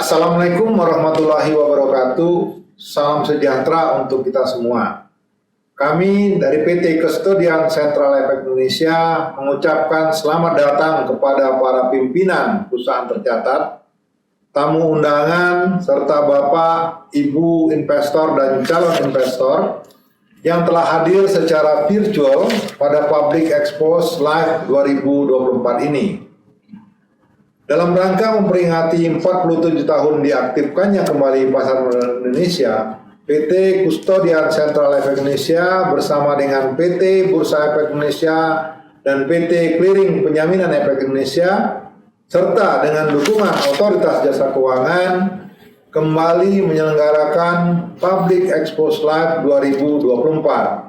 Assalamualaikum warahmatullahi wabarakatuh. Salam sejahtera untuk kita semua. Kami dari PT Custodian Central Efek Indonesia mengucapkan selamat datang kepada para pimpinan perusahaan tercatat, tamu undangan, serta Bapak, Ibu investor dan calon investor yang telah hadir secara virtual pada Public Expose Live 2024 ini. Dalam rangka memperingati 47 tahun diaktifkannya kembali Pasar Modal Indonesia, PT Custodian Central Efek Indonesia bersama dengan PT Bursa Efek Indonesia dan PT Clearing Penjaminan Efek Indonesia serta dengan dukungan Otoritas Jasa Keuangan kembali menyelenggarakan Public Expose Live 2024.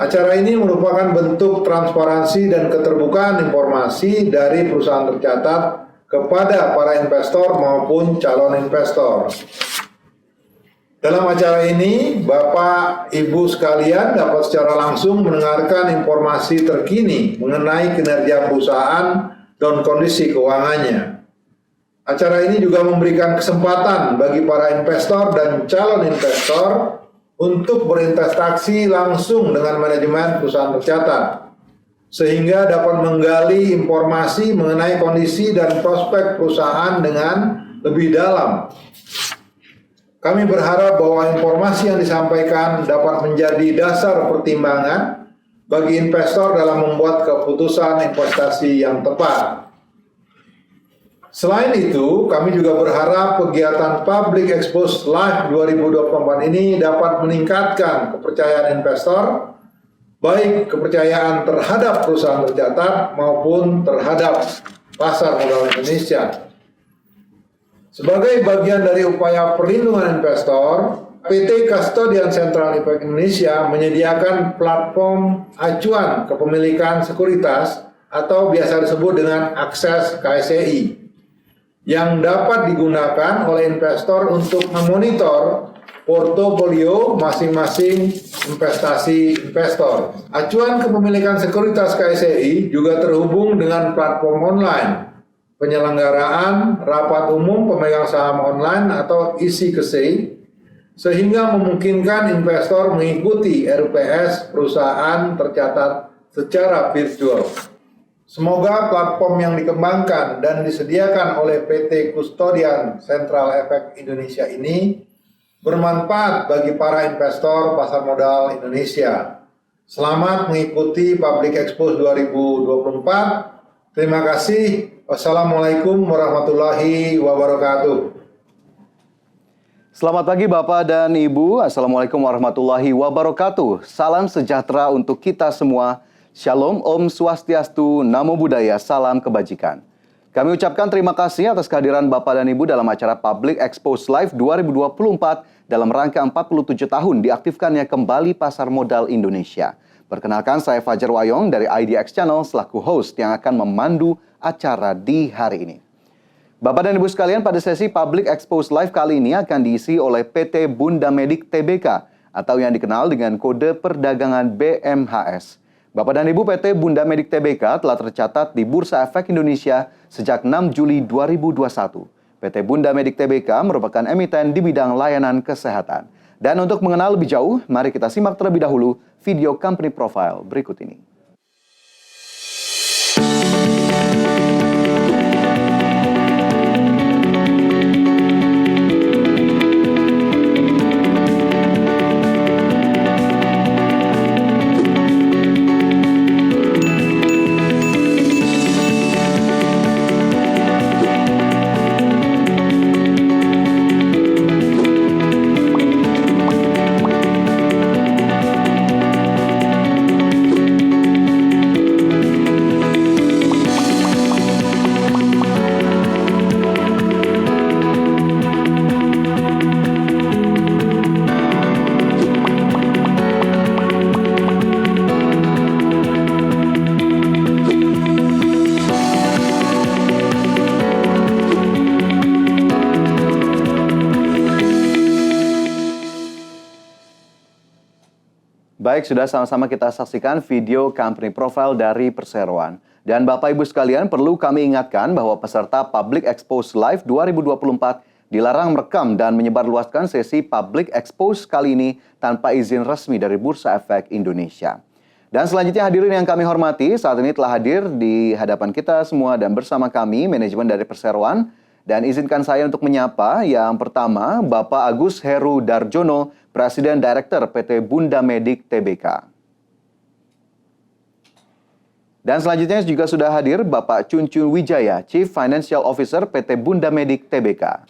Acara ini merupakan bentuk transparansi dan keterbukaan informasi dari perusahaan tercatat kepada para investor maupun calon investor. Dalam acara ini, Bapak, Ibu sekalian dapat secara langsung mendengarkan informasi terkini mengenai kinerja perusahaan dan kondisi keuangannya. Acara ini juga memberikan kesempatan bagi para investor dan calon investor untuk berinvestasi langsung dengan manajemen perusahaan tercatat, sehingga dapat menggali informasi mengenai kondisi dan prospek perusahaan dengan lebih dalam. Kami berharap bahwa informasi yang disampaikan dapat menjadi dasar pertimbangan bagi investor dalam membuat keputusan investasi yang tepat. Selain itu, kami juga berharap kegiatan Public Expose Live 2024 ini dapat meningkatkan kepercayaan investor, baik kepercayaan terhadap perusahaan tercatat maupun terhadap pasar modal Indonesia. Sebagai bagian dari upaya perlindungan investor, PT Custodian Central Efek Indonesia menyediakan platform acuan kepemilikan sekuritas atau biasa disebut dengan akses KSEI yang dapat digunakan oleh investor untuk memonitor portofolio masing-masing investasi investor. Acuan kepemilikan sekuritas KSEI juga terhubung dengan platform online, penyelenggaraan rapat umum pemegang saham online atau ISI-KSEI, sehingga memungkinkan investor mengikuti RPS perusahaan tercatat secara virtual. Semoga platform yang dikembangkan dan disediakan oleh PT Custodian Central Efek Indonesia ini bermanfaat bagi para investor pasar modal Indonesia. Selamat mengikuti Public Expose 2024. Terima kasih. Wassalamualaikum warahmatullahi wabarakatuh. Selamat pagi Bapak dan Ibu. Assalamualaikum warahmatullahi wabarakatuh. Salam sejahtera untuk kita semua. Shalom, Om Swastiastu, Namo Buddhaya, salam kebajikan. Kami ucapkan terima kasih atas kehadiran Bapak dan Ibu dalam acara Public Expose Live 2024 dalam rangka 47 tahun diaktifkannya kembali Pasar Modal Indonesia. Perkenalkan, saya Fajar Wayong dari IDX Channel selaku host yang akan memandu acara di hari ini. Bapak dan Ibu sekalian, pada sesi Public Expose Live kali ini akan diisi oleh PT Bunda Medik Tbk atau yang dikenal dengan kode perdagangan BMHS. Bapak dan Ibu, PT Bunda Medik Tbk telah tercatat di Bursa Efek Indonesia sejak 6 Juli 2021. PT Bunda Medik Tbk merupakan emiten di bidang layanan kesehatan. Dan untuk mengenal lebih jauh, mari kita simak terlebih dahulu video company profile berikut ini. Baik, sudah sama-sama kita saksikan video company profile dari perseroan. Dan Bapak Ibu sekalian, perlu kami ingatkan bahwa peserta Public Expose Live 2024 dilarang merekam dan menyebarluaskan sesi Public Expose kali ini tanpa izin resmi dari Bursa Efek Indonesia. Dan selanjutnya hadirin yang kami hormati, saat ini telah hadir di hadapan kita semua dan bersama kami manajemen dari Perseroan. Dan izinkan saya untuk menyapa yang pertama Bapak Agus Heru Darjono, Presiden Director PT Bunda Medik Tbk. Dan selanjutnya juga sudah hadir Bapak Cuncun Wijaya, Chief Financial Officer PT Bunda Medik Tbk.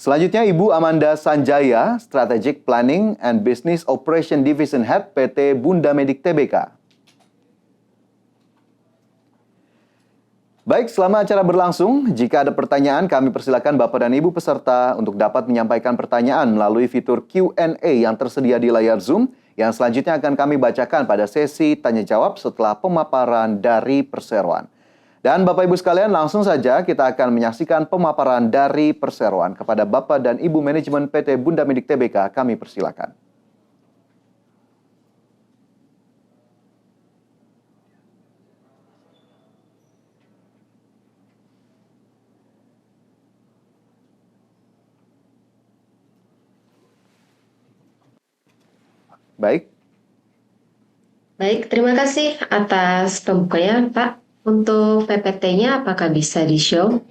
Selanjutnya Ibu Amanda Sanjaya, Strategic Planning and Business Operation Division Head PT Bunda Medik Tbk. Baik, selama acara berlangsung, jika ada pertanyaan kami persilakan Bapak dan Ibu peserta untuk dapat menyampaikan pertanyaan melalui fitur Q&A yang tersedia di layar Zoom yang selanjutnya akan kami bacakan pada sesi tanya jawab setelah pemaparan dari Perseroan. Dan Bapak Ibu sekalian, langsung saja kita akan menyaksikan pemaparan dari Perseroan. Kepada Bapak dan Ibu manajemen PT Bunda Medik Tbk, kami persilakan. Baik. Baik, terima kasih atas pembukanya, Pak. Untuk PPT-nya apakah bisa di-show?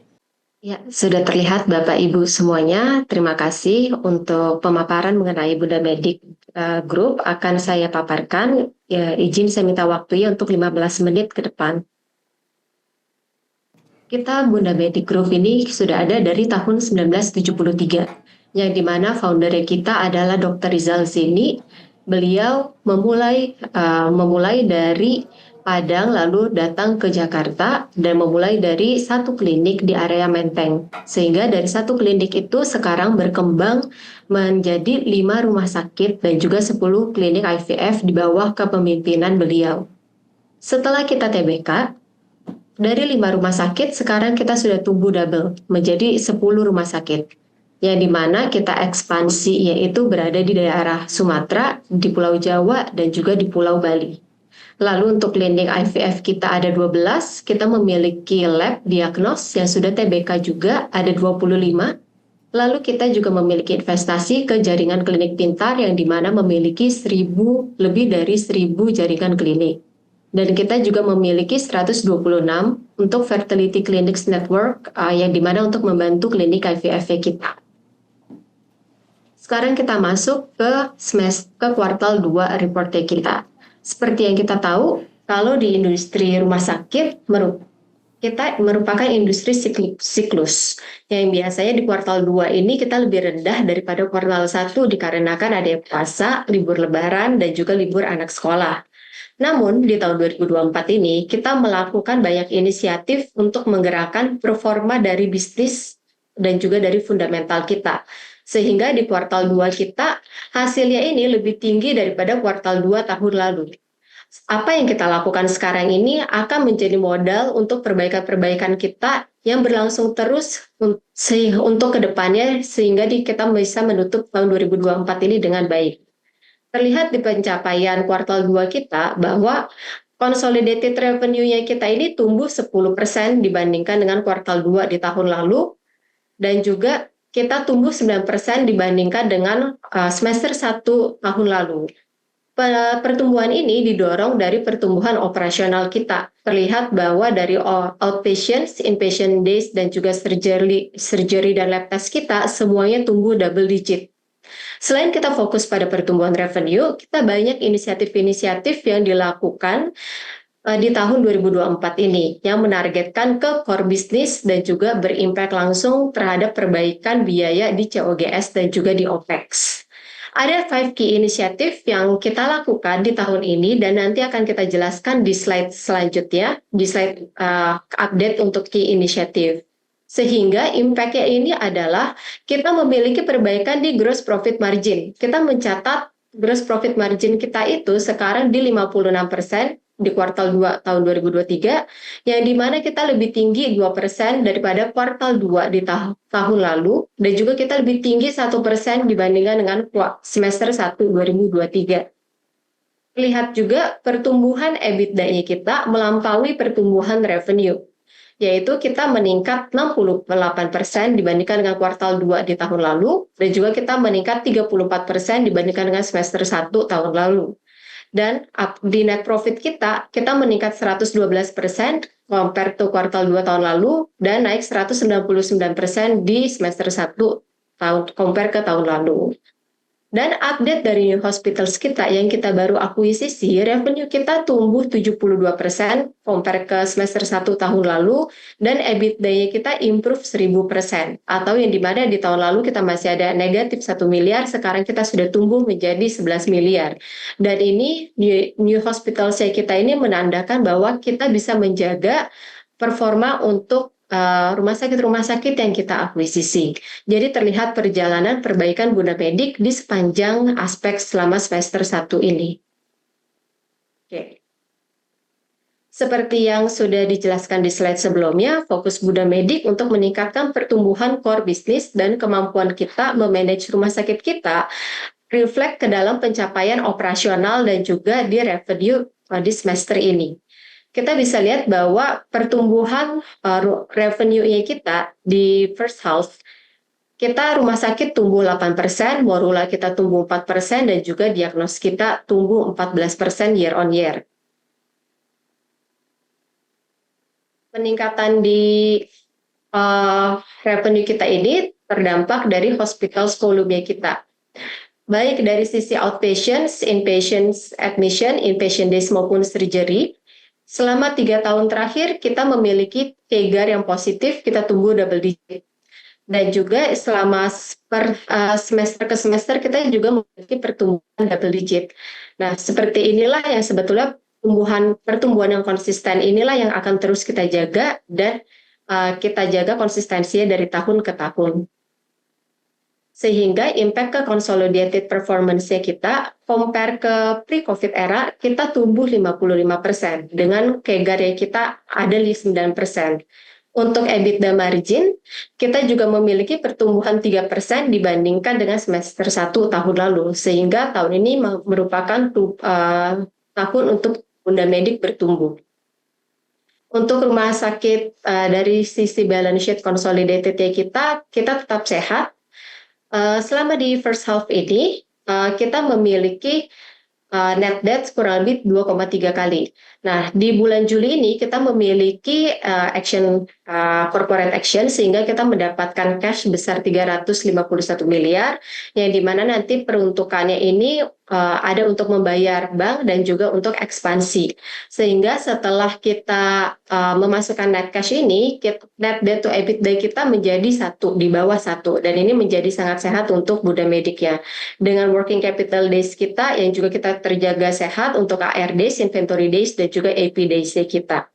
Ya, sudah terlihat Bapak Ibu semuanya. Terima kasih untuk pemaparan mengenai Bunda Medik Group akan saya paparkan. Ya, izin saya minta waktunya untuk 15 menit ke depan. Kita Bunda Medik Group ini sudah ada dari tahun 1973, yang dimana foundernya kita adalah Dr. Rizal Zini. Beliau memulai dari Padang lalu datang ke Jakarta dan memulai dari satu klinik di area Menteng. Sehingga dari satu klinik itu sekarang berkembang menjadi 5 rumah sakit dan juga 10 klinik IVF di bawah kepemimpinan beliau. Setelah kita TBK, dari 5 rumah sakit sekarang kita sudah tumbuh double menjadi 10 rumah sakit. Yang dimana kita ekspansi yaitu berada di daerah Sumatera, di Pulau Jawa, dan juga di Pulau Bali. Lalu untuk klinik IVF kita ada 12, kita memiliki lab diagnos yang sudah TBK juga ada 25. Lalu kita juga memiliki investasi ke jaringan klinik pintar yang dimana memiliki lebih dari 1000 jaringan klinik. Dan kita juga memiliki 126 untuk Fertility Clinics Network yang dimana untuk membantu klinik IVF kita. Sekarang kita masuk ke kuartal 2 reportnya kita. Seperti yang kita tahu, kalau di industri rumah sakit, kita merupakan industri siklus. Yang biasanya di kuartal 2 ini kita lebih rendah daripada kuartal 1 dikarenakan ada puasa, libur lebaran, dan juga libur anak sekolah. Namun, di tahun 2024 ini, kita melakukan banyak inisiatif untuk menggerakkan performa dari bisnis dan juga dari fundamental kita. Sehingga di kuartal 2 kita hasilnya ini lebih tinggi daripada kuartal 2 tahun lalu. Apa yang kita lakukan sekarang ini akan menjadi modal untuk perbaikan-perbaikan kita yang berlangsung terus untuk kedepannya sehingga kita bisa menutup tahun 2024 ini dengan baik. Terlihat di pencapaian kuartal 2 kita bahwa consolidated revenue-nya kita ini tumbuh 10% dibandingkan dengan kuartal 2 di tahun lalu dan juga kita tumbuh 9% dibandingkan dengan semester 1 tahun lalu. Pertumbuhan ini didorong dari pertumbuhan operasional kita. Terlihat bahwa dari outpatients, inpatient days, dan juga surgery dan lab test kita, semuanya tumbuh double digit. Selain kita fokus pada pertumbuhan revenue, kita banyak inisiatif-inisiatif yang dilakukan di tahun 2024 ini yang menargetkan ke core business dan juga berimpact langsung terhadap perbaikan biaya di COGS dan juga di OPEX. Ada 5 key inisiatif yang kita lakukan di tahun ini dan nanti akan kita jelaskan di slide selanjutnya, di slide update untuk key inisiatif. Sehingga impact-nya ini adalah kita memiliki perbaikan di gross profit margin. Kita mencatat gross profit margin kita itu sekarang di 56% di kuartal 2 tahun 2023, yang dimana kita lebih tinggi 2% daripada kuartal 2 di tahun lalu, dan juga kita lebih tinggi 1% dibandingkan dengan semester 1 2023. lihat juga pertumbuhan EBITDA-nya kita melampaui pertumbuhan revenue, yaitu kita meningkat 68% dibandingkan dengan kuartal 2 di tahun lalu, dan juga kita meningkat 34% dibandingkan dengan semester 1 tahun lalu. Dan di net profit kita meningkat 112% compare to kuartal 2 tahun lalu, dan naik 199% di semester 1 compare ke tahun lalu. Dan update dari new hospitals kita yang kita baru akuisisi, revenue kita tumbuh 72% compare ke semester 1 tahun lalu, dan EBITDA-nya kita improve 1000%, atau yang dimana di tahun lalu kita masih ada negatif 1 miliar, sekarang kita sudah tumbuh menjadi 11 miliar. Dan ini new hospitals kita ini menandakan bahwa kita bisa menjaga performa untuk rumah sakit yang kita akuisisi. Jadi terlihat perjalanan perbaikan Bunda Medik di sepanjang aspek selama semester 1 ini. Oke. Seperti yang sudah dijelaskan di slide sebelumnya, fokus Bunda Medik untuk meningkatkan pertumbuhan core bisnis dan kemampuan kita memanage rumah sakit kita reflect ke dalam pencapaian operasional dan juga di revenue di semester ini. Kita bisa lihat bahwa pertumbuhan revenue-nya kita di first half, kita rumah sakit tumbuh 8%, Morula kita tumbuh 4%, dan juga diagnos kita tumbuh 14% year on year. Peningkatan di revenue kita ini terdampak dari hospital volume kita. Baik dari sisi outpatients, inpatients admission, inpatient days maupun surgery. Selama 3 tahun terakhir, kita memiliki CAGR yang positif, kita tumbuh double digit. Dan juga selama semester ke semester, kita juga memiliki pertumbuhan double digit. Nah, seperti inilah yang sebetulnya pertumbuhan yang konsisten inilah yang akan terus kita jaga, dan kita jaga konsistensinya dari tahun ke tahun. Sehingga impact ke consolidated performance-nya kita, compare ke pre-COVID era, kita tumbuh 55%, dengan CAGR kita ada di 9%. Untuk EBITDA margin, kita juga memiliki pertumbuhan 3% dibandingkan dengan semester 1 tahun lalu, sehingga tahun ini merupakan tahun untuk Bunda Medik bertumbuh. Untuk rumah sakit dari sisi balance sheet consolidated-nya kita tetap sehat. Selama di first half ini, kita memiliki net debt kurang lebih 2,3 kali. Nah, di bulan Juli ini kita memiliki corporate action, sehingga kita mendapatkan cash sebesar 351 miliar, yang dimana nanti peruntukannya ini ada untuk membayar bank dan juga untuk ekspansi. Sehingga setelah kita memasukkan net cash ini, net debt to EBITDA kita menjadi 1, di bawah 1, dan ini menjadi sangat sehat untuk Bunda Medik ya. Dengan working capital days kita yang juga kita terjaga sehat untuk AR days, inventory days, dan juga AP days kita.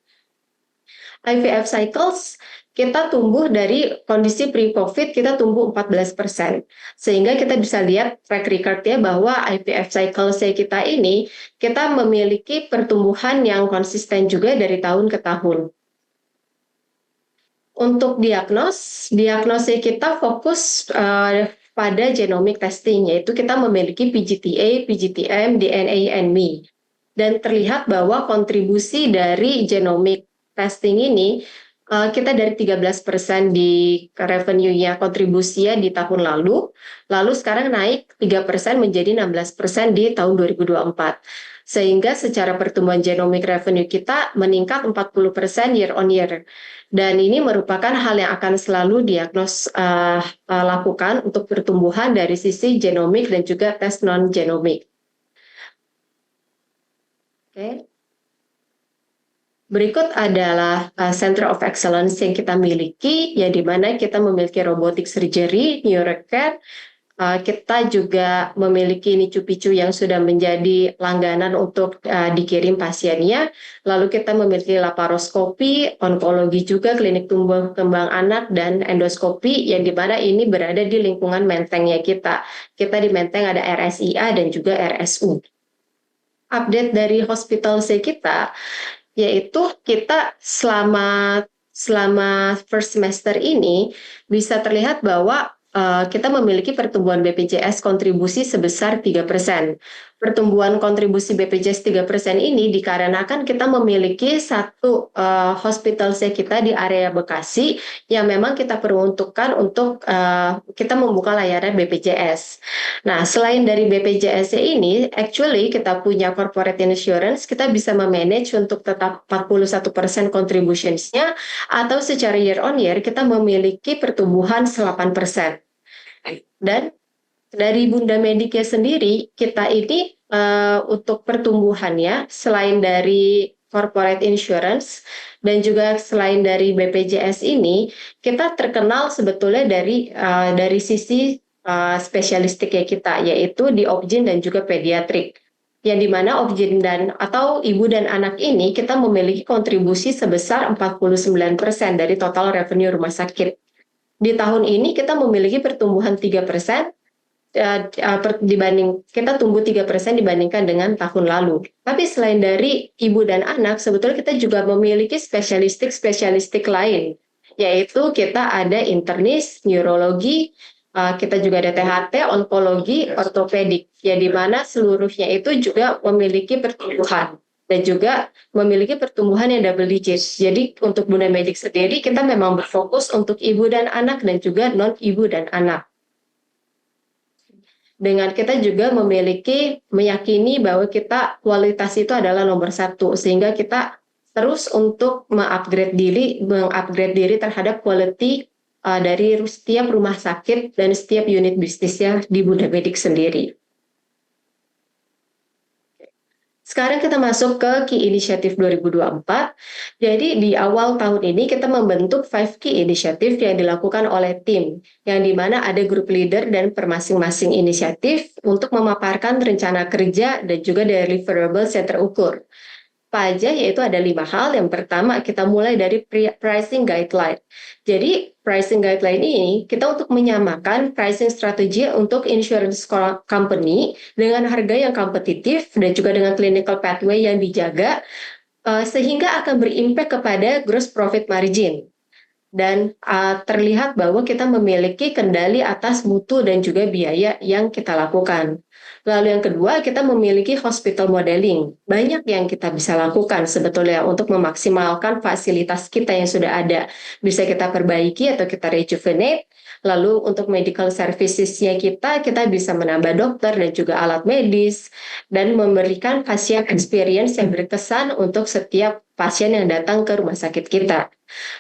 IVF cycles kita tumbuh dari kondisi pre-COVID, kita tumbuh 14%. Sehingga kita bisa lihat track record-nya bahwa IVF cycles kita ini, kita memiliki pertumbuhan yang konsisten juga dari tahun ke tahun. Untuk diagnosnya kita fokus pada genomic testing, yaitu kita memiliki PGTA, PGTM, DNA, and ME. Dan terlihat bahwa kontribusi dari genomic testing ini, kita dari 13% di revenue-nya kontribusinya di tahun lalu sekarang naik 3% menjadi 16% di tahun 2024. Sehingga secara pertumbuhan genomic revenue kita meningkat 40% year on year. Dan ini merupakan hal yang akan selalu diagnos lakukan untuk pertumbuhan dari sisi genomic dan juga tes non-genomic. Oke. Berikut adalah Center of Excellence yang kita miliki, yang dimana kita memiliki robotic surgery, neurocare. Kita juga memiliki NICU-PICU yang sudah menjadi langganan untuk dikirim pasiennya. Lalu kita memiliki laparoskopi, onkologi juga, klinik tumbuh kembang anak, dan endoskopi, yang dimana ini berada di lingkungan mentengnya kita. Kita di menteng ada RSIA dan juga RSU. Update dari hospital kita, yaitu kita selama first semester ini bisa terlihat bahwa kita memiliki pertumbuhan BPJS kontribusi sebesar 3%. pertumbuhan kontribusi BPJS 3% ini dikarenakan kita memiliki satu hospitalnya kita di area Bekasi yang memang kita peruntukkan untuk kita membuka layanan BPJS. Nah, selain dari BPJS ini, actually kita punya corporate insurance, kita bisa memanage untuk tetap 41% contributions-nya, atau secara year on year kita memiliki pertumbuhan 8%. Dan dari Bunda Medicare sendiri, kita ini untuk pertumbuhannya, selain dari corporate insurance dan juga selain dari BPJS ini, kita terkenal sebetulnya dari sisi spesialistik ya kita, yaitu di obgyn dan juga pediatrik. Yang dimana obgyn atau ibu dan anak ini kita memiliki kontribusi sebesar 49% dari total revenue rumah sakit. Di tahun ini kita memiliki pertumbuhan 3%, kita tumbuh 3% dibandingkan dengan tahun lalu. Tapi selain dari ibu dan anak, sebetulnya kita juga memiliki spesialistik lain, yaitu kita ada internis, neurologi, kita juga ada THT, onkologi, ortopedik, ya di mana seluruhnya itu juga memiliki pertumbuhan dan juga memiliki pertumbuhan yang double digit. Jadi untuk Bunda Medik sendiri kita memang berfokus untuk ibu dan anak dan juga non ibu dan anak. Dengan kita juga meyakini bahwa kita kualitas itu adalah nomor satu, sehingga kita terus untuk mengupgrade diri terhadap quality dari setiap rumah sakit dan setiap unit bisnisnya di Bunda Medik sendiri. Sekarang kita masuk ke Key Initiative 2024. Jadi di awal tahun ini kita membentuk 5 Key Initiative yang dilakukan oleh tim, yang dimana ada grup leader dan per masing-masing inisiatif untuk memaparkan rencana kerja dan juga deliverables yang terukur. Apa aja, yaitu ada 5 hal. Yang pertama, kita mulai dari pricing guideline. Jadi pricing guideline ini kita untuk menyamakan pricing strategi untuk insurance company dengan harga yang kompetitif dan juga dengan clinical pathway yang dijaga, sehingga akan berimpact kepada gross profit margin. Dan terlihat bahwa kita memiliki kendali atas mutu dan juga biaya yang kita lakukan. Lalu yang kedua, kita memiliki hospital modeling. Banyak yang kita bisa lakukan sebetulnya untuk memaksimalkan fasilitas kita yang sudah ada. Bisa kita perbaiki atau kita rejuvenate. Lalu untuk medical services-nya kita bisa menambah dokter dan juga alat medis, dan memberikan pasien experience yang berkesan untuk setiap pasien yang datang ke rumah sakit kita.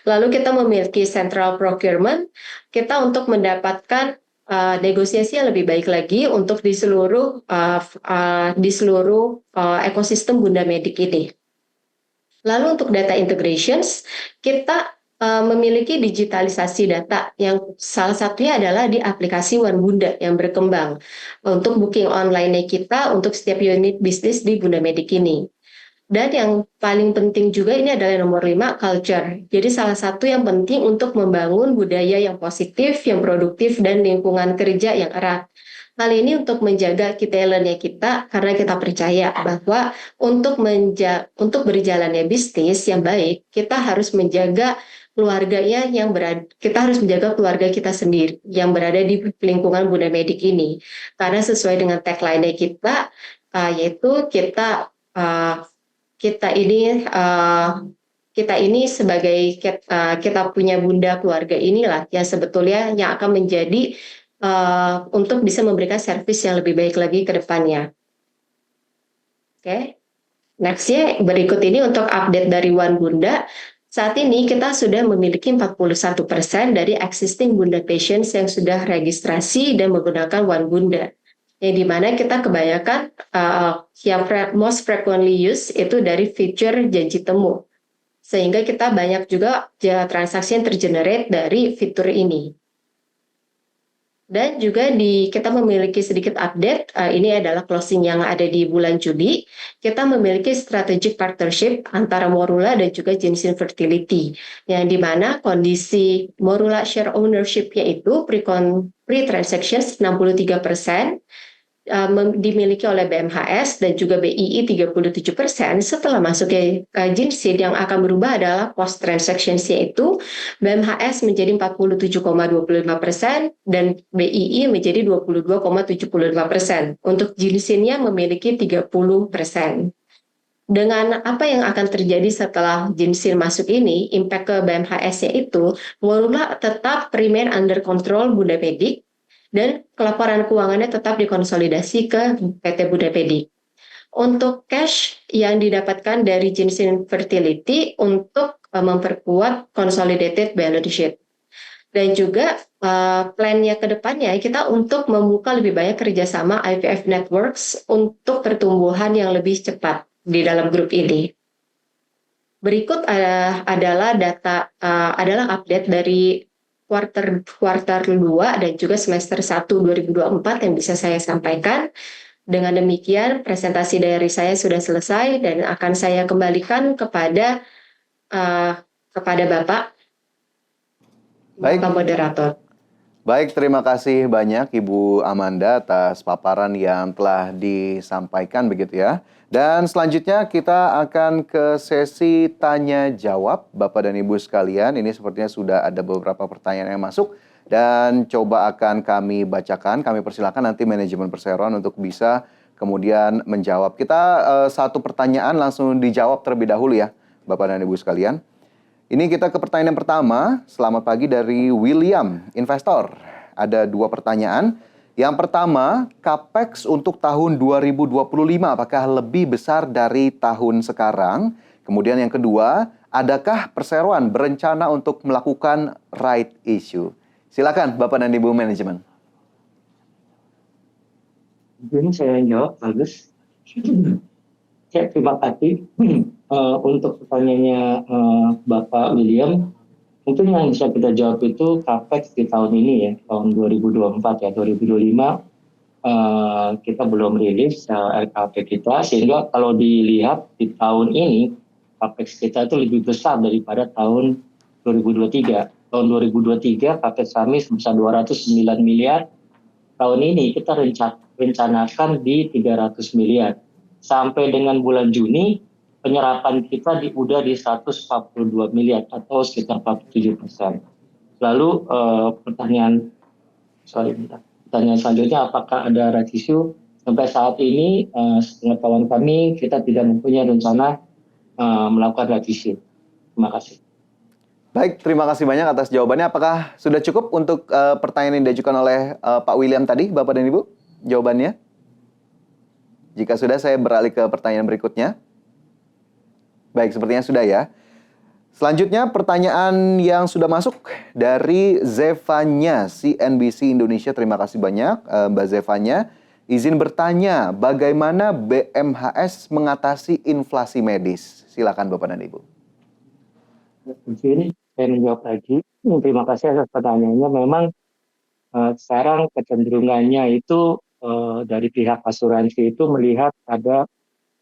Lalu kita memiliki central procurement, kita untuk mendapatkan negosiasi yang lebih baik lagi untuk di seluruh ekosistem Bunda Medik ini. Lalu untuk data integrations, kita memiliki digitalisasi data yang salah satunya adalah di aplikasi One Bunda yang berkembang untuk booking online kita untuk setiap unit bisnis di Bunda Medik ini. Dan yang paling penting juga ini adalah nomor 5, culture. Jadi salah satu yang penting untuk membangun budaya yang positif, yang produktif, dan lingkungan kerja yang erat. Hal ini untuk menjaga talentnya kita, karena kita percaya bahwa untuk berjalannya bisnis yang baik, kita harus menjaga keluarganya kita harus menjaga keluarga kita sendiri yang berada di lingkungan Bunda Medik ini. Karena sesuai dengan tagline kita, yaitu kita ini sebagai kita punya bunda keluarga inilah yang sebetulnya yang akan menjadi untuk bisa memberikan servis yang lebih baik lagi ke depannya. Oke. Nextnya berikut ini untuk update dari One Bunda. Saat ini kita sudah memiliki 41% dari existing Bunda patients yang sudah registrasi dan menggunakan One Bunda. Yang dimana kita kebanyakan yang most frequently used itu dari fitur janji temu. Sehingga kita banyak juga transaksi yang tergenerate dari fitur ini. Dan juga kita memiliki sedikit update, ini adalah closing yang ada di bulan Juli. Kita memiliki strategic partnership antara Morula dan juga Jensen Fertility, yang dimana kondisi Morula share ownership-nya itu pre-transaction 63%, dimiliki oleh BMHS dan juga BII 37%. Setelah masuk ke Jinsin, yang akan berubah adalah post transactions, yaitu BMHS menjadi 47,25% dan BII menjadi 22,75%. Untuk Jinsinnya memiliki 30%. Dengan apa yang akan terjadi setelah Jinsin masuk ini, impact ke BMHS yaitu mengelola tetap remain under control Bunda Pedik dan kelaporan keuangannya tetap dikonsolidasi ke PT Bunda Pedik. Untuk cash yang didapatkan dari Jinsin Fertility untuk memperkuat consolidated balance sheet. Dan juga plan-nya ke depannya kita untuk membuka lebih banyak kerjasama IVF Networks untuk pertumbuhan yang lebih cepat di dalam grup ini. Berikut adalah update dari kuartal 2 dan juga semester 1 2024 yang bisa saya sampaikan. Dengan demikian presentasi dari saya sudah selesai dan akan saya kembalikan kepada Bapak. Baik. Bapak moderator. Baik, terima kasih banyak Ibu Amanda atas paparan yang telah disampaikan begitu ya. Dan selanjutnya kita akan ke sesi tanya jawab Bapak dan Ibu sekalian. Ini sepertinya sudah ada beberapa pertanyaan yang masuk dan coba akan kami bacakan. Kami persilakan nanti manajemen perseroan untuk bisa kemudian menjawab. Kita satu pertanyaan langsung dijawab terlebih dahulu ya Bapak dan Ibu sekalian. Ini kita ke pertanyaan yang pertama. Selamat pagi dari William, investor. Ada dua pertanyaan. Yang pertama, capex untuk tahun 2025 apakah lebih besar dari tahun sekarang? Kemudian yang kedua, adakah perseroan berencana untuk melakukan right issue? Silakan Bapak dan Ibu manajemen. Ini saya jawab, bagus. Ya, terima kasih untuk pertanyaannya Bapak William. Mungkin yang bisa kita jawab itu capex di tahun ini ya, tahun 2024 ya, 2025 kita belum rilis RKP kita, sehingga kalau dilihat di tahun ini capex kita itu lebih besar daripada tahun 2023. Tahun 2023 capex kami sebesar 209 miliar. Tahun ini kita rencanakan di 300 miliar. Sampai dengan bulan Juni, penyerapan kita udah di 142 miliar atau sekitar 47%. Lalu pertanyaan selanjutnya, apakah ada right issue? Sampai saat ini, sepengetahuan kami, kita tidak mempunyai rencana melakukan right issue. Terima kasih. Baik, terima kasih banyak atas jawabannya. Apakah sudah cukup untuk pertanyaan yang diajukan oleh Pak William tadi, Bapak dan Ibu? Jawabannya? Jika sudah, saya beralih ke pertanyaan berikutnya. Baik, sepertinya sudah ya. Selanjutnya, pertanyaan yang sudah masuk dari Zevanya, CNBC Indonesia. Terima kasih banyak, Mbak Zevanya. Izin bertanya, bagaimana BMHS mengatasi inflasi medis? Silakan Bapak dan Ibu. Mungkin saya menjawab lagi. Terima kasih atas pertanyaannya. Memang sekarang kecenderungannya itu dari pihak asuransi itu melihat ada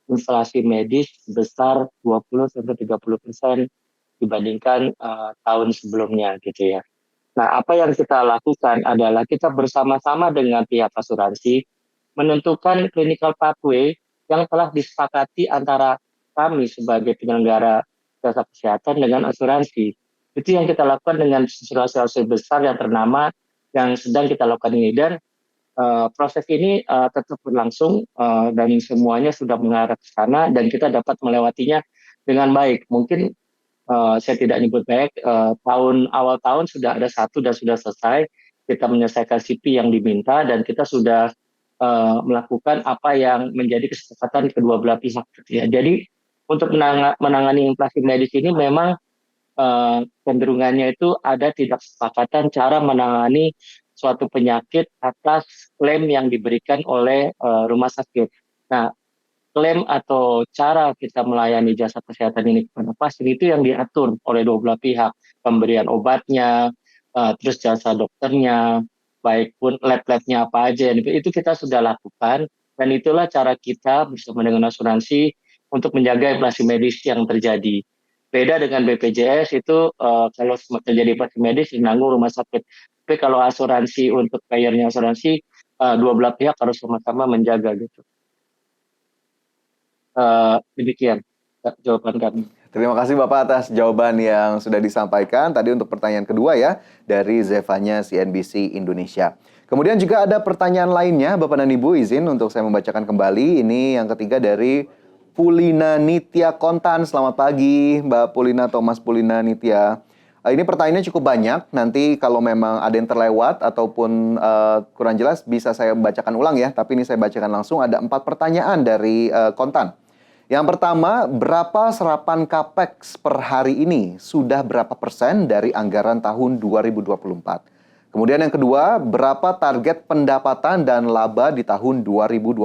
inflasi medis sebesar 20-30% dibandingkan tahun sebelumnya gitu ya. Nah, apa yang kita lakukan adalah kita bersama-sama dengan pihak asuransi menentukan clinical pathway yang telah disepakati antara kami sebagai penyelenggara jasa kesehatan dengan asuransi. Itu yang kita lakukan dengan asuransi besar yang ternama yang sedang kita lakukan ini, dan proses ini tetap berlangsung dan semuanya sudah mengarah ke sana dan kita dapat melewatinya dengan baik. Mungkin saya tidak nyebut baik, awal tahun sudah ada satu dan sudah selesai. Kita menyelesaikan CP yang diminta dan kita sudah melakukan apa yang menjadi kesepakatan kedua belah pihak. Ya. Jadi untuk menangani inflasi medis ini memang cenderungannya itu ada tidak kesepakatan cara menangani suatu penyakit atas klaim yang diberikan oleh rumah sakit. Nah, klaim atau cara kita melayani jasa kesehatan ini kepada pasien itu yang diatur oleh dua belah pihak. Pemberian obatnya, terus jasa dokternya, baik pun lab-labnya apa aja. Itu kita sudah lakukan dan itulah cara kita bersama dengan asuransi untuk menjaga inflasi medis yang terjadi. Beda dengan BPJS itu kalau terjadi inflasi medis yang menanggung rumah sakit. Tapi kalau asuransi untuk payernya asuransi dua belah pihak harus sama-sama menjaga gitu. Demikian jawaban kami. Terima kasih Bapak atas jawaban yang sudah disampaikan. Tadi untuk pertanyaan kedua ya, dari Zevanya CNBC Indonesia. Kemudian juga ada pertanyaan lainnya, Bapak dan Ibu, izin untuk saya membacakan kembali. Ini yang ketiga dari Pulina Nitya Kontan. Selamat pagi Mbak Pulina, Thomas Pulina Nitya. Ini pertanyaannya cukup banyak. Nanti kalau memang ada yang terlewat ataupun kurang jelas bisa saya bacakan ulang ya. Tapi ini saya bacakan langsung. Ada 4 pertanyaan dari Kontan. Yang pertama, berapa serapan CAPEX per hari ini? Sudah berapa persen dari anggaran tahun 2024? Kemudian yang kedua, berapa target pendapatan dan laba di tahun 2024?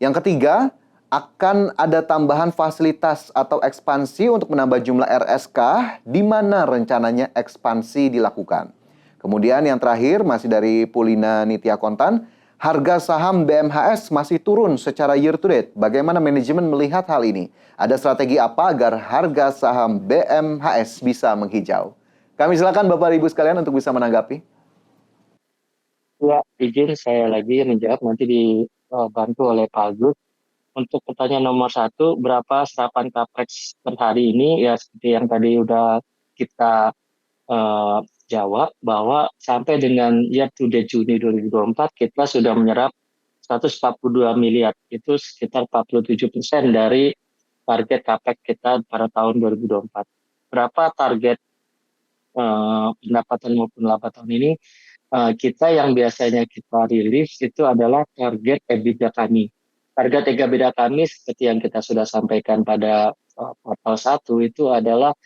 Yang ketiga, akan ada tambahan fasilitas atau ekspansi untuk menambah jumlah RSK, di mana rencananya ekspansi dilakukan. Kemudian yang terakhir, masih dari Pulina Nitya Kontan, harga saham BMHS masih turun secara year to date. Bagaimana manajemen melihat hal ini? Ada strategi apa agar harga saham BMHS bisa menghijau? Kami silakan Bapak Ibu sekalian untuk bisa menanggapi. Ya, izin saya lagi menjawab, nanti dibantu oleh Pak Agus. Untuk pertanyaan nomor 1, berapa serapan CAPEX per hari ini? Ya, seperti yang tadi udah kita jawab, bahwa sampai dengan year to date Juni 2024 kita sudah menyerap 142 miliar, itu sekitar 47% dari target CAPEX kita pada tahun 2024. Berapa target pendapatan maupun laba tahun ini? Kita yang biasanya kita rilis itu adalah target EBITDA kami. Target EBITDA kami seperti yang kita sudah sampaikan pada kuartal 1 itu adalah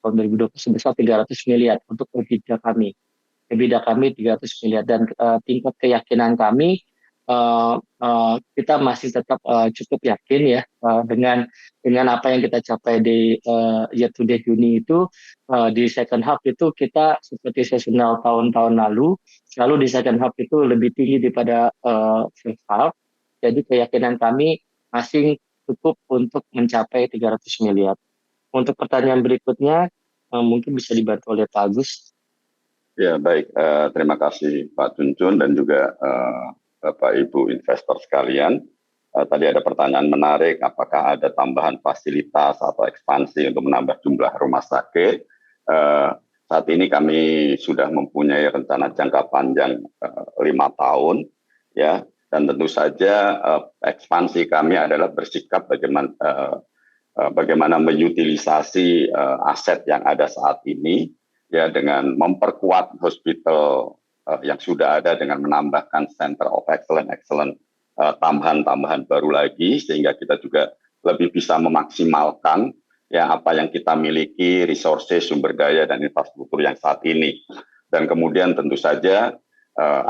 tahun 2020 sebesar 300 miliar untuk EBITDA kami. EBITDA kami 300 miliar dan tingkat keyakinan kami kita masih tetap cukup yakin ya dengan apa yang kita capai di year to date Juni itu. Di second half itu kita seperti seasonal tahun-tahun lalu, selalu di second half itu lebih tinggi daripada first half. Jadi keyakinan kami masih cukup untuk mencapai 300 miliar. Untuk pertanyaan berikutnya, mungkin bisa dibantu oleh Pak Agus. Ya, baik. Terima kasih Pak Cuncun dan juga Bapak Ibu investor sekalian. Tadi ada pertanyaan menarik, apakah ada tambahan fasilitas atau ekspansi untuk menambah jumlah rumah sakit? Saat ini kami sudah mempunyai rencana jangka panjang 5 tahun, ya. Dan tentu saja ekspansi kami adalah bersikap bagaimana mengutilisasi aset yang ada saat ini, ya, dengan memperkuat hospital yang sudah ada dengan menambahkan Center of Excellence, tambahan-tambahan baru lagi, sehingga kita juga lebih bisa memaksimalkan ya apa yang kita miliki, resources, sumber daya dan infrastruktur yang saat ini. Dan kemudian tentu saja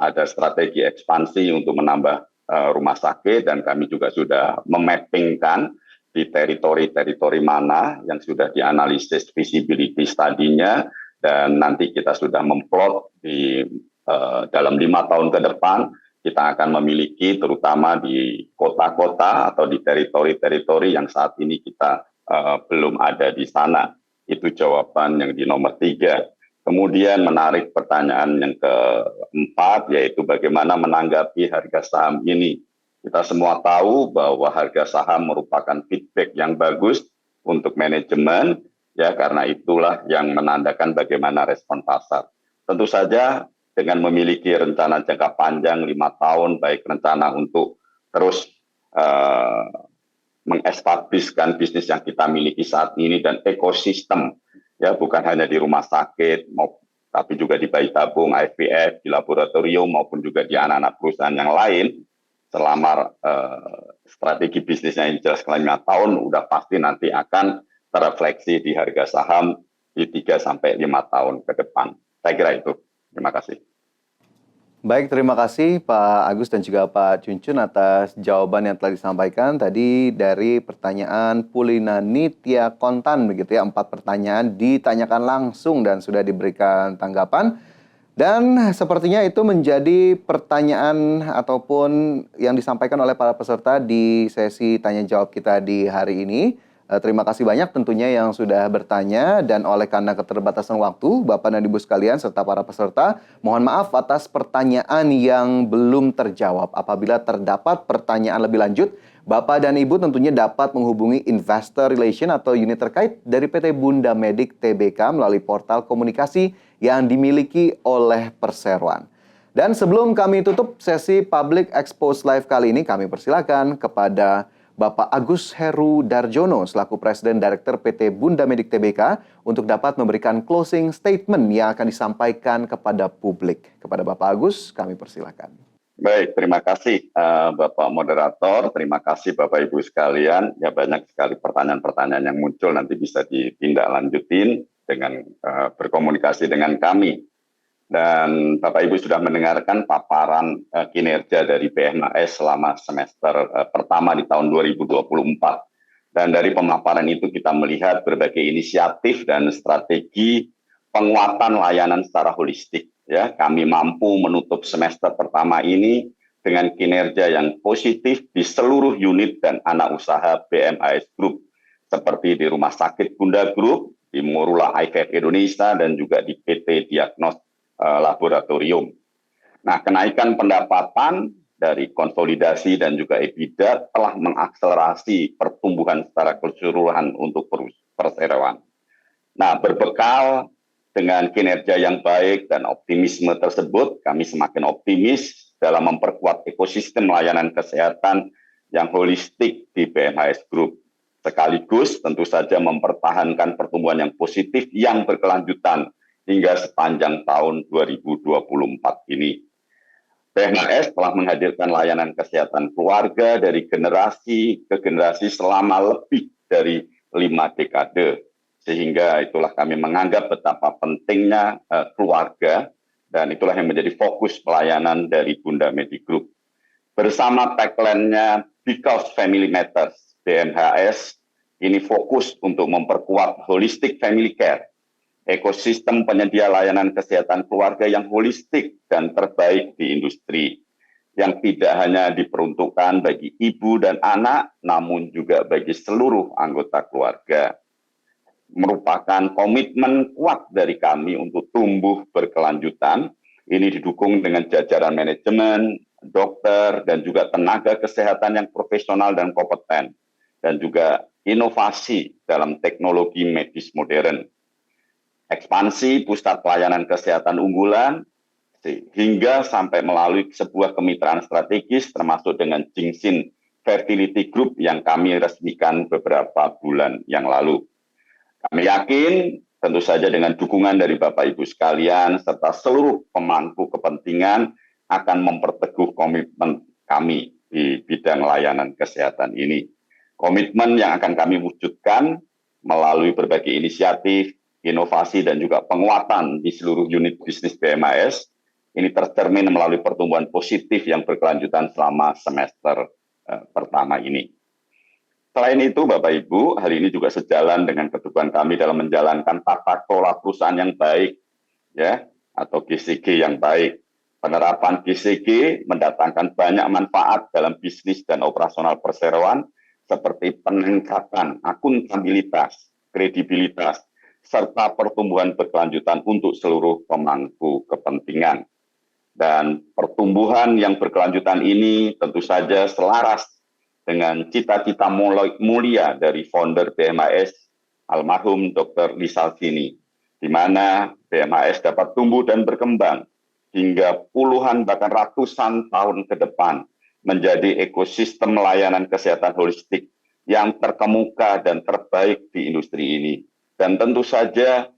ada strategi ekspansi untuk menambah rumah sakit, dan kami juga sudah memappingkan di teritori-teritori mana yang sudah dianalisis visibility study-nya, dan nanti kita sudah memplot di dalam 5 tahun ke depan kita akan memiliki terutama di kota-kota atau di teritori-teritori yang saat ini kita belum ada di sana. Itu jawaban yang di nomor 3. Kemudian menarik pertanyaan yang keempat, yaitu bagaimana menanggapi harga saham ini. Kita semua tahu bahwa harga saham merupakan feedback yang bagus untuk manajemen, ya, karena itulah yang menandakan bagaimana respon pasar. Tentu saja dengan memiliki rencana jangka panjang 5 tahun, baik rencana untuk terus mengestabliskan bisnis yang kita miliki saat ini dan ekosistem, ya, bukan hanya di rumah sakit, tapi juga di bayi tabung, IVF, di laboratorium, maupun juga di anak-anak perusahaan yang lain. Selama strategi bisnisnya ini jelas selama 5 tahun, udah pasti nanti akan terefleksi di harga saham di 3-5 tahun ke depan. Saya kira itu. Terima kasih. Baik, terima kasih Pak Agus dan juga Pak Cuncun atas jawaban yang telah disampaikan tadi dari pertanyaan Pulina Nitya Kontan, begitu ya. 4 pertanyaan ditanyakan langsung dan sudah diberikan tanggapan. Dan sepertinya itu menjadi pertanyaan ataupun yang disampaikan oleh para peserta di sesi tanya jawab kita di hari ini. Terima kasih banyak tentunya yang sudah bertanya, dan oleh karena keterbatasan waktu, Bapak dan Ibu sekalian serta para peserta, mohon maaf atas pertanyaan yang belum terjawab. Apabila terdapat pertanyaan lebih lanjut, Bapak dan Ibu tentunya dapat menghubungi Investor Relation atau unit terkait dari PT Bunda Medik Tbk melalui portal komunikasi yang dimiliki oleh Perseroan. Dan sebelum kami tutup sesi Public Expose Live kali ini, kami persilakan kepada Bapak Agus Heru Darjono selaku Presiden Direktur PT Bunda Medik Tbk untuk dapat memberikan closing statement yang akan disampaikan kepada publik. Kepada Bapak Agus, kami persilakan. Baik, terima kasih Bapak Moderator, terima kasih Bapak Ibu sekalian. Ya, banyak sekali pertanyaan-pertanyaan yang muncul, nanti bisa ditindaklanjutin dengan berkomunikasi dengan kami. Dan Bapak Ibu sudah mendengarkan paparan kinerja dari BMAS selama semester pertama di tahun 2024. Dan dari pemaparan itu kita melihat berbagai inisiatif dan strategi penguatan layanan secara holistik. Ya, kami mampu menutup semester pertama ini dengan kinerja yang positif di seluruh unit dan anak usaha BMAS Group, seperti di Rumah Sakit Bunda Group, di Morula IVF Indonesia, dan juga di PT Diagnos Laboratorium. Nah, kenaikan pendapatan dari konsolidasi dan juga EBITDA telah mengakselerasi pertumbuhan secara keseluruhan untuk perseroan. Nah, berbekal dengan kinerja yang baik dan optimisme tersebut, kami semakin optimis dalam memperkuat ekosistem layanan kesehatan yang holistik di BMAS Group. Sekaligus tentu saja mempertahankan pertumbuhan yang positif yang berkelanjutan hingga sepanjang tahun 2024 ini. BMAS telah menghadirkan layanan kesehatan keluarga dari generasi ke generasi selama lebih dari 5 dekade. Sehingga itulah kami menganggap betapa pentingnya keluarga, dan itulah yang menjadi fokus pelayanan dari Bunda Medik Group. Bersama tagline-nya Because Family Matters, BMHS ini fokus untuk memperkuat holistic family care, ekosistem penyedia layanan kesehatan keluarga yang holistik dan terbaik di industri, yang tidak hanya diperuntukkan bagi ibu dan anak, namun juga bagi seluruh anggota keluarga. Merupakan komitmen kuat dari kami untuk tumbuh berkelanjutan. Ini didukung dengan jajaran manajemen, dokter, dan juga tenaga kesehatan yang profesional dan kompeten, dan juga inovasi dalam teknologi medis modern. Ekspansi pusat pelayanan kesehatan unggulan hingga sampai melalui sebuah kemitraan strategis termasuk dengan Jingxin Fertility Group yang kami resmikan beberapa bulan yang lalu. Kami yakin tentu saja dengan dukungan dari Bapak Ibu sekalian serta seluruh pemangku kepentingan akan memperteguh komitmen kami di bidang layanan kesehatan ini. Komitmen yang akan kami wujudkan melalui berbagai inisiatif, inovasi, dan juga penguatan di seluruh unit bisnis BMAS, ini tercermin melalui pertumbuhan positif yang berkelanjutan selama semester pertama ini. Selain itu, Bapak Ibu, hal ini juga sejalan dengan kebutuhan kami dalam menjalankan tata kelola perusahaan yang baik, ya, atau GCG yang baik. Penerapan GCG mendatangkan banyak manfaat dalam bisnis dan operasional perseroan, seperti peningkatan akuntabilitas, kredibilitas, serta pertumbuhan berkelanjutan untuk seluruh pemangku kepentingan. Dan pertumbuhan yang berkelanjutan ini tentu saja selaras dengan cita-cita mulia dari founder BMAS, almarhum Dr. Lisalvini, di mana BMAS dapat tumbuh dan berkembang hingga puluhan bahkan ratusan tahun ke depan menjadi ekosistem layanan kesehatan holistik yang terkemuka dan terbaik di industri ini. Dan tentu saja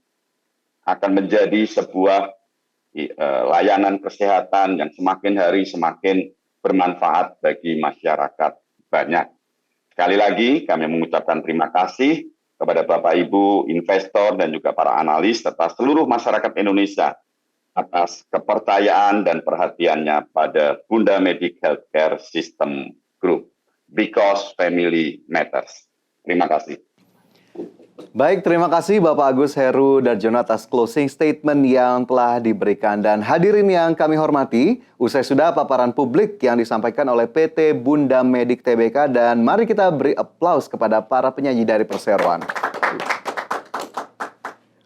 akan menjadi sebuah layanan kesehatan yang semakin hari semakin bermanfaat bagi masyarakat banyak. Sekali lagi kami mengucapkan terima kasih kepada Bapak Ibu investor dan juga para analis serta seluruh masyarakat Indonesia atas kepercayaan dan perhatiannya pada Bunda Medik Healthcare System Group. Because Family Matters. Terima kasih. Baik, terima kasih Bapak Agus Heru Darjono atas closing statement yang telah diberikan. Dan hadirin yang kami hormati, usai sudah paparan publik yang disampaikan oleh PT Bunda Medik Tbk, dan mari kita beri aplaus kepada para penyanyi dari perseroan.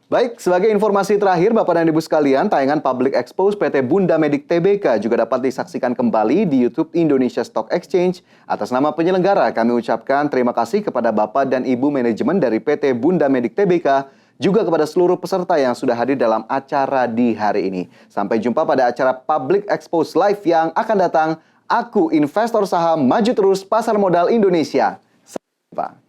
Baik, sebagai informasi terakhir Bapak dan Ibu sekalian, tayangan Public Expose PT Bunda Medik Tbk juga dapat disaksikan kembali di YouTube Indonesia Stock Exchange. Atas nama penyelenggara, kami ucapkan terima kasih kepada Bapak dan Ibu manajemen dari PT Bunda Medik Tbk, juga kepada seluruh peserta yang sudah hadir dalam acara di hari ini. Sampai jumpa pada acara Public Expose Live yang akan datang. Aku investor saham, maju terus pasar modal Indonesia. Sampai jumpa.